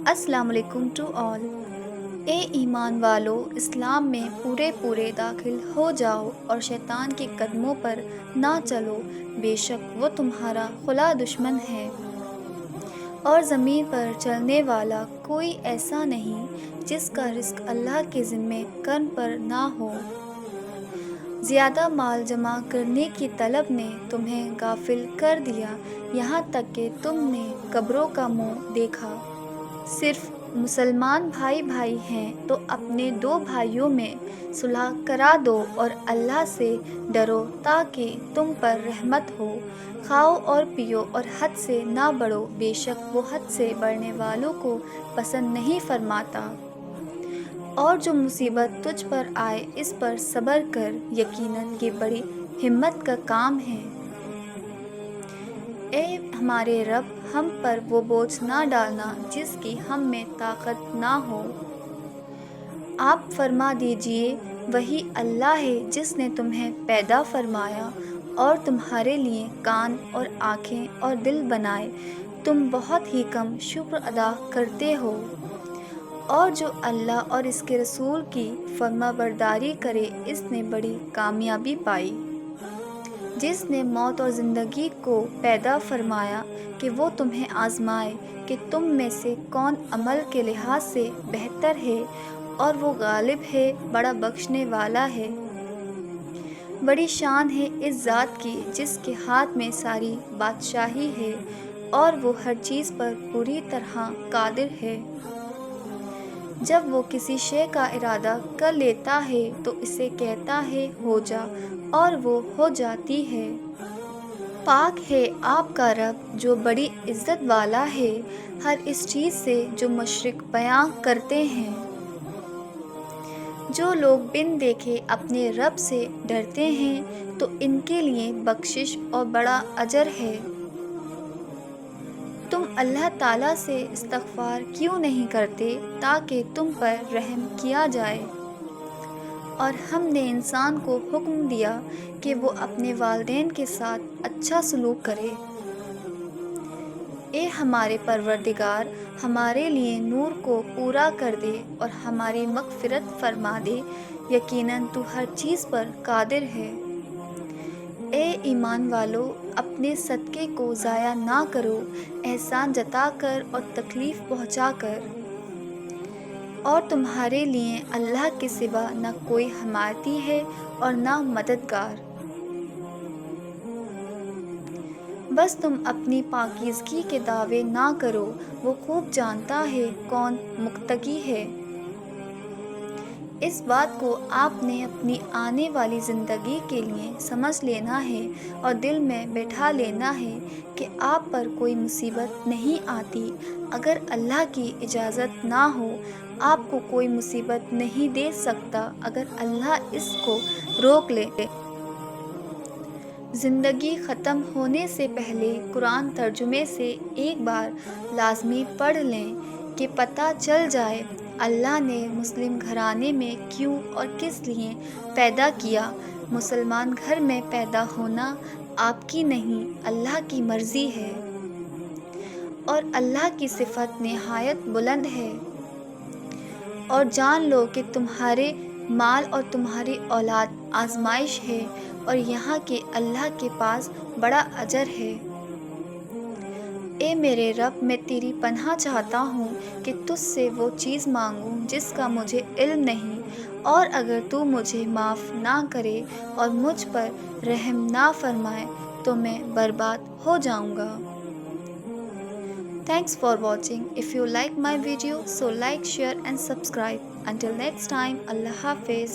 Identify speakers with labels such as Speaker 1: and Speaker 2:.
Speaker 1: السلام علیکم to all. اے ایمان والو، اسلام میں پورے داخل ہو جاؤ اور شیطان کے قدموں پر نہ چلو، بے شک وہ تمہارا خلا دشمن ہے۔ اور زمین پر چلنے والا کوئی ایسا نہیں جس کا رزق اللہ کے ذمے کرم پر نہ ہو۔ زیادہ مال جمع کرنے کی طلب نے تمہیں غافل کر دیا، یہاں تک کہ تم نے قبروں کا منہ دیکھا۔ صرف مسلمان بھائی ہیں تو اپنے دو بھائیوں میں صلح کرا دو اور اللہ سے ڈرو تاکہ تم پر رحمت ہو۔ کھاؤ اور پیو اور حد سے نہ بڑھو، بے شک وہ حد سے بڑھنے والوں کو پسند نہیں فرماتا۔ اور جو مصیبت تجھ پر آئے اس پر صبر کر، یقیناً یہ بڑی ہمت کا کام ہے۔ اے ہمارے رب، ہم پر وہ بوجھ نہ ڈالنا جس کی ہم میں طاقت نہ ہو۔ آپ فرما دیجئے، وہی اللہ ہے جس نے تمہیں پیدا فرمایا اور تمہارے لیے کان اور آنکھیں اور دل بنائے، تم بہت ہی کم شکر ادا کرتے ہو۔ اور جو اللہ اور اس کے رسول کی فرما برداری کرے اس نے بڑی کامیابی پائی۔ جس نے موت اور زندگی کو پیدا فرمایا کہ وہ تمہیں آزمائے کہ تم میں سے کون عمل کے لحاظ سے بہتر ہے، اور وہ غالب ہے، بڑا بخشنے والا ہے۔ بڑی شان ہے اس ذات کی جس کے ہاتھ میں ساری بادشاہی ہے اور وہ ہر چیز پر پوری طرح قادر ہے۔ جب وہ کسی شے کا ارادہ کر لیتا ہے تو اسے کہتا ہے ہو جا، اور وہ ہو جاتی ہے۔ پاک ہے آپ کا رب جو بڑی عزت والا ہے ہر اس چیز سے جو مشرک بیان کرتے ہیں۔ جو لوگ بن دیکھے اپنے رب سے ڈرتے ہیں تو ان کے لیے بخشش اور بڑا اجر ہے۔ تم اللہ تعالیٰ سے استغفار کیوں نہیں کرتے تاکہ تم پر رحم کیا جائے؟ اور ہم نے انسان کو حکم دیا کہ وہ اپنے والدین کے ساتھ اچھا سلوک کرے۔ اے ہمارے پروردگار، ہمارے لیے نور کو پورا کر دے اور ہماری مغفرت فرما دے، یقیناً تو ہر چیز پر قادر ہے۔ اے ایمان والو، اپنے صدقے کو ضائع نہ کرو، احسان جتا کر اور تکلیف پہنچا کر۔ اور تمہارے لیے اللہ کے سوا نہ کوئی حمایتی ہے اور نہ مددگار۔ بس تم اپنی پاکیزگی کے دعوے نہ کرو، وہ خوب جانتا ہے کون متقی ہے۔ اس بات کو آپ نے اپنی آنے والی زندگی کے لیے سمجھ لینا ہے اور دل میں بٹھا لینا ہے کہ آپ پر کوئی مصیبت نہیں آتی اگر اللہ کی اجازت نہ ہو، آپ کو کوئی مصیبت نہیں دے سکتا اگر اللہ اس کو روک لے۔ زندگی ختم ہونے سے پہلے قرآن ترجمے سے ایک بار لازمی پڑھ لیں کہ پتہ چل جائے اللہ نے مسلم گھرانے میں کیوں اور کس لیے پیدا کیا۔ مسلمان گھر میں پیدا ہونا آپ کی نہیں، اللہ کی مرضی ہے، اور اللہ کی صفت نہایت بلند ہے۔ اور جان لو کہ تمہارے مال اور تمہاری اولاد آزمائش ہے، اور یہاں کے اللہ کے پاس بڑا اجر ہے۔ اے میرے رب، میں تیری پناہ چاہتا ہوں کہ تجھ سے وہ چیز مانگوں جس کا مجھے علم نہیں، اور اگر تو مجھے معاف نہ کرے اور مجھ پر رحم نہ فرمائے تو میں برباد ہو جاؤں گا۔ Thanks for watching. If you like my video, so like, share and subscribe. Until next time, Allah Hafiz.